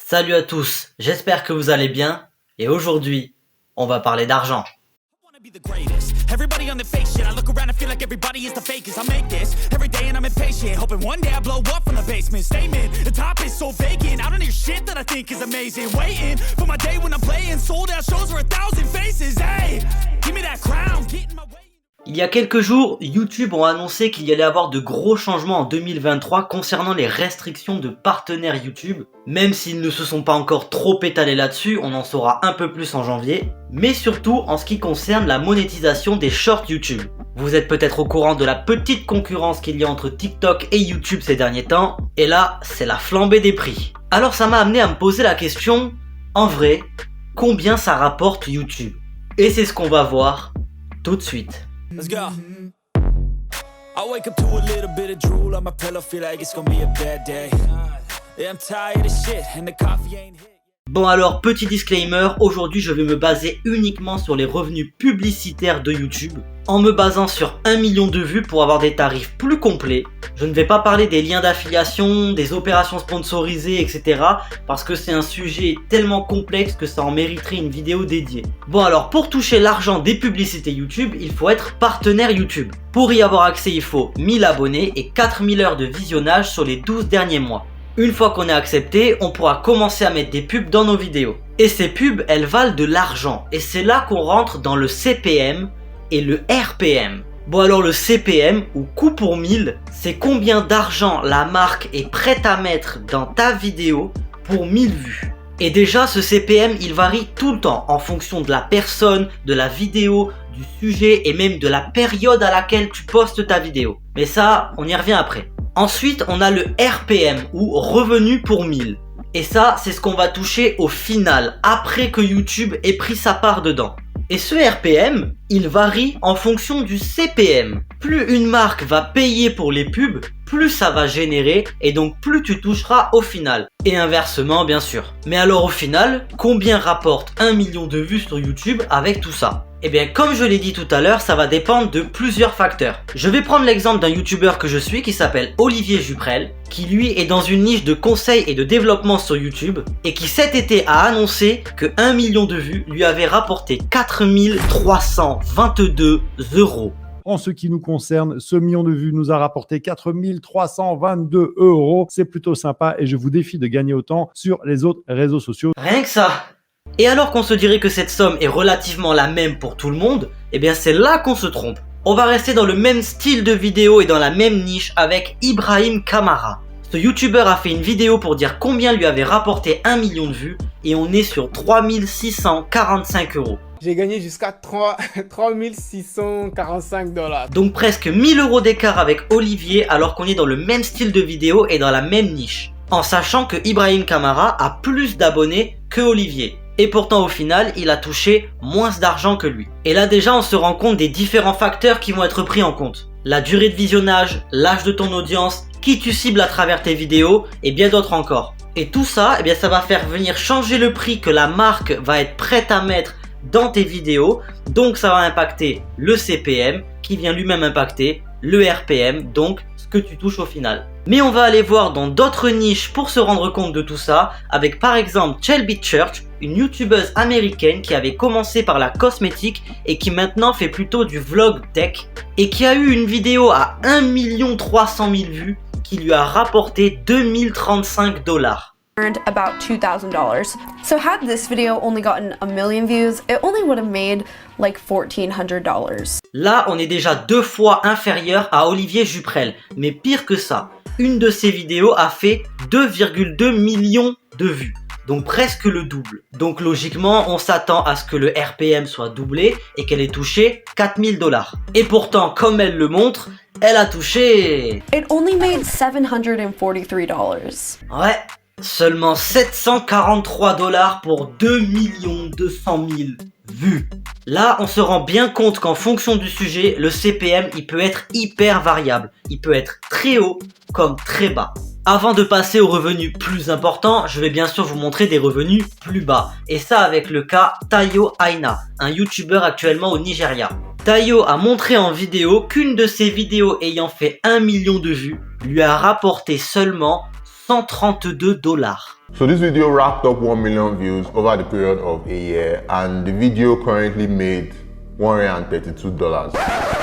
Salut à tous, j'espère que vous allez bien et aujourd'hui, on va parler d'argent. Il y a quelques jours, YouTube ont annoncé qu'il y allait avoir de gros changements en 2023 concernant les restrictions de partenaires YouTube. Même s'ils ne se sont pas encore trop étalés là-dessus, on en saura un peu plus en janvier. Mais surtout en ce qui concerne la monétisation des shorts YouTube. Vous êtes peut-être au courant de la petite concurrence qu'il y a entre TikTok et YouTube ces derniers temps. Et là, c'est la flambée des prix. Alors ça m'a amené à me poser la question, en vrai, combien ça rapporte YouTube? Et c'est ce qu'on va voir tout de suite. Let's go. I wake up to a little bit of drool on my pillow, feel like it's gonna be a bad day. Yeah, I'm tired of shit and the coffee ain't hit. Bon alors, petit disclaimer, aujourd'hui je vais me baser uniquement sur les revenus publicitaires de YouTube, en me basant sur 1 million de vues pour avoir des tarifs plus complets. Je ne vais pas parler des liens d'affiliation, des opérations sponsorisées, etc. parce que c'est un sujet tellement complexe que ça en mériterait une vidéo dédiée. Bon alors, pour toucher l'argent des publicités YouTube, il faut être partenaire YouTube. Pour y avoir accès, il faut 1000 abonnés et 4000 heures de visionnage sur les 12 derniers mois. Une fois qu'on est accepté, on pourra commencer à mettre des pubs dans nos vidéos. Et ces pubs, elles valent de l'argent. Et c'est là qu'on rentre dans le CPM et le RPM. Bon alors le CPM, ou coût pour 1000, c'est combien d'argent la marque est prête à mettre dans ta vidéo pour 1000 vues. Et déjà ce CPM, il varie tout le temps en fonction de la personne, de la vidéo, du sujet et même de la période à laquelle tu postes ta vidéo. Mais ça, on y revient après. Ensuite, on a le RPM ou revenu pour 1000. Et ça, c'est ce qu'on va toucher au final, après que YouTube ait pris sa part dedans. Et ce RPM, il varie en fonction du CPM. Plus une marque va payer pour les pubs, plus ça va générer et donc plus tu toucheras au final. Et inversement, bien sûr. Mais alors au final, combien rapporte 1 million de vues sur YouTube avec tout ça ? Eh bien, comme je l'ai dit tout à l'heure, ça va dépendre de plusieurs facteurs. Je vais prendre l'exemple d'un youtubeur que je suis qui s'appelle Olivier Juprel, qui lui est dans une niche de conseils et de développement sur YouTube, et qui cet été a annoncé que 1 million de vues lui avait rapporté 4322 €. En ce qui nous concerne, ce million de vues nous a rapporté 4322 €. C'est plutôt sympa et je vous défie de gagner autant sur les autres réseaux sociaux. Rien que ça. Et alors qu'on se dirait que cette somme est relativement la même pour tout le monde, eh bien c'est là qu'on se trompe. On va rester dans le même style de vidéo et dans la même niche avec Ibrahim Kamara. Ce youtubeur a fait une vidéo pour dire combien lui avait rapporté 1 million de vues et on est sur 3645 €. J'ai gagné jusqu'à 3645 $. Donc presque 1000 € d'écart avec Olivier alors qu'on est dans le même style de vidéo et dans la même niche. En sachant que Ibrahim Kamara a plus d'abonnés que Olivier. Et pourtant au final, il a touché moins d'argent que lui. Et là déjà, on se rend compte des différents facteurs qui vont être pris en compte. La durée de visionnage, l'âge de ton audience, qui tu cibles à travers tes vidéos et bien d'autres encore. Et tout ça, eh bien, ça va faire venir changer le prix que la marque va être prête à mettre dans tes vidéos. Donc ça va impacter le CPM qui vient lui-même impacter le RPM, donc ce que tu touches au final. Mais on va aller voir dans d'autres niches pour se rendre compte de tout ça, avec par exemple Shelby Church, une youtubeuse américaine qui avait commencé par la cosmétique et qui maintenant fait plutôt du vlog tech et qui a eu une vidéo à 1 300 000 vues qui lui a rapporté 2035 $. Earned about $2,000. So had this video only gotten 1 million views, it only would have made like $1,400. Là, on est déjà 2 fois inférieur à Olivier Juprel, mais pire que ça. Une de ses vidéos a fait 2,2 millions de vues, donc presque le double. Donc logiquement, on s'attend à ce que le RPM soit doublé et qu'elle ait touché 4000 $. Et pourtant, comme elle le montre, elle a touché... It only made $743. Ouais, seulement 743 $ pour 2 200 000 vues. Là, on se rend bien compte qu'en fonction du sujet, le CPM, il peut être hyper variable. Il peut être très haut comme très bas. Avant de passer aux revenus plus importants, je vais bien sûr vous montrer des revenus plus bas. Et ça avec le cas Tayo Aina, un youtubeur actuellement au Nigeria. Tayo a montré en vidéo qu'une de ses vidéos ayant fait 1 million de vues lui a rapporté seulement 132 $. So this video wrapped up 1 million views over the period of a year, and the video currently made $132.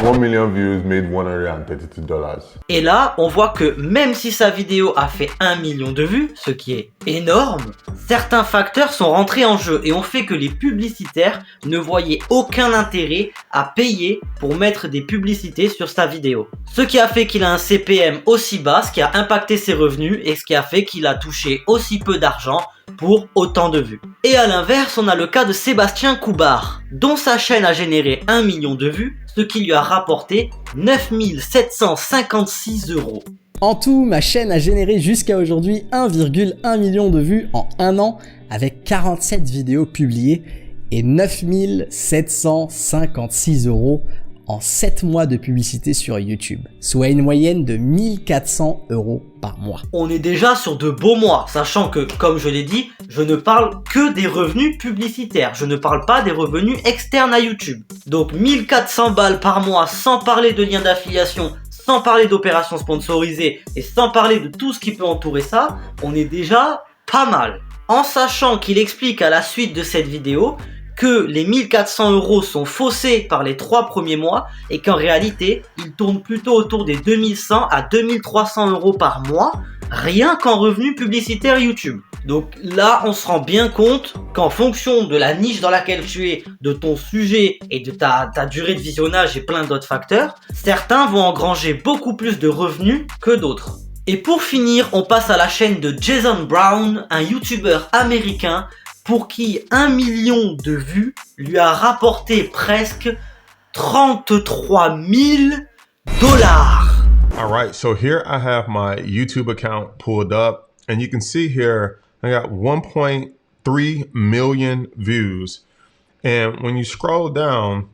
1 million views made $132. Et là, on voit que même si sa vidéo a fait 1 million de vues, ce qui est énorme, certains facteurs sont rentrés en jeu et ont fait que les publicitaires ne voyaient aucun intérêt à payer pour mettre des publicités sur sa vidéo. Ce qui a fait qu'il a un CPM aussi bas, ce qui a impacté ses revenus et ce qui a fait qu'il a touché aussi peu d'argent pour autant de vues. Et à l'inverse, on a le cas de Sébastien Coubard, dont sa chaîne a généré 1 million de vues, ce qui lui a rapporté 9 756 €. En tout, ma chaîne a généré jusqu'à aujourd'hui 1,1 million de vues en un an, avec 47 vidéos publiées et 9 756 € en 7 mois de publicité sur YouTube, soit une moyenne de 1400 € par mois. On est déjà sur de beaux mois, sachant que, comme je l'ai dit, je ne parle que des revenus publicitaires, je ne parle pas des revenus externes à YouTube. Donc 1400 balles par mois, sans parler de liens d'affiliation, sans parler d'opérations sponsorisées et sans parler de tout ce qui peut entourer ça, on est déjà pas mal. En sachant qu'il explique à la suite de cette vidéo que les 1400 € sont faussés par les 3 premiers mois et qu'en réalité, ils tournent plutôt autour des 2100 à 2300 € par mois, rien qu'en revenus publicitaires YouTube. Donc là, on se rend bien compte qu'en fonction de la niche dans laquelle tu es, de ton sujet et de ta durée de visionnage et plein d'autres facteurs, certains vont engranger beaucoup plus de revenus que d'autres. Et pour finir, on passe à la chaîne de Jason Brown, un YouTuber américain pour qui 1 million de vues lui a rapporté presque 33 000 $. Alright, so here I have my YouTube account pulled up, and you can see here I got 1.3 million views. And when you scroll down,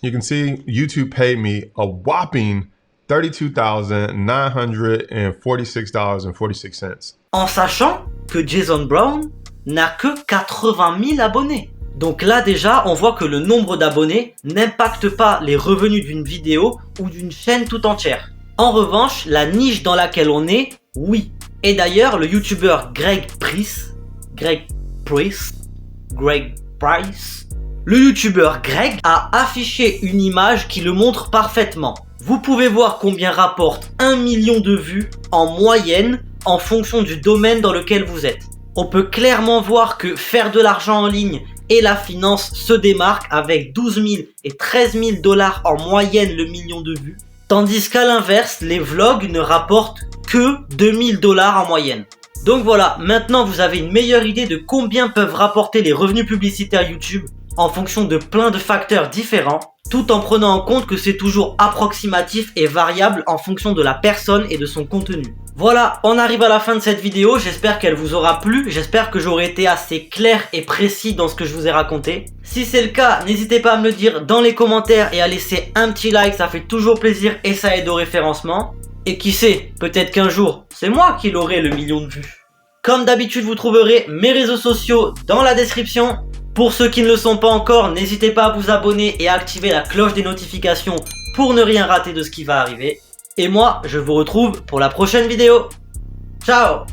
you can see YouTube paid me a whopping $32,946.46. En sachant que Jason Brown n'a que 80 000 abonnés. Donc là déjà, on voit que le nombre d'abonnés n'impacte pas les revenus d'une vidéo ou d'une chaîne tout entière. En revanche, la niche dans laquelle on est, oui. Et d'ailleurs, le YouTuber Greg Price, le YouTuber Greg a affiché une image qui le montre parfaitement. Vous pouvez voir combien rapporte 1 million de vues en moyenne en fonction du domaine dans lequel vous êtes. On peut clairement voir que faire de l'argent en ligne et la finance se démarquent avec 12 000 et 13 000 $ en moyenne le million de vues. Tandis qu'à l'inverse, les vlogs ne rapportent que 2 000 $ en moyenne. Donc voilà, maintenant vous avez une meilleure idée de combien peuvent rapporter les revenus publicitaires YouTube en fonction de plein de facteurs différents, tout en prenant en compte que c'est toujours approximatif et variable en fonction de la personne et de son contenu. Voilà, on arrive à la fin de cette vidéo, j'espère qu'elle vous aura plu, j'espère que j'aurai été assez clair et précis dans ce que je vous ai raconté. Si c'est le cas, n'hésitez pas à me le dire dans les commentaires et à laisser un petit like, ça fait toujours plaisir et ça aide au référencement. Et qui sait, peut-être qu'un jour, c'est moi qui l'aurai le million de vues. Comme d'habitude, vous trouverez mes réseaux sociaux dans la description. Pour ceux qui ne le sont pas encore, n'hésitez pas à vous abonner et à activer la cloche des notifications pour ne rien rater de ce qui va arriver. Et moi, je vous retrouve pour la prochaine vidéo. Ciao!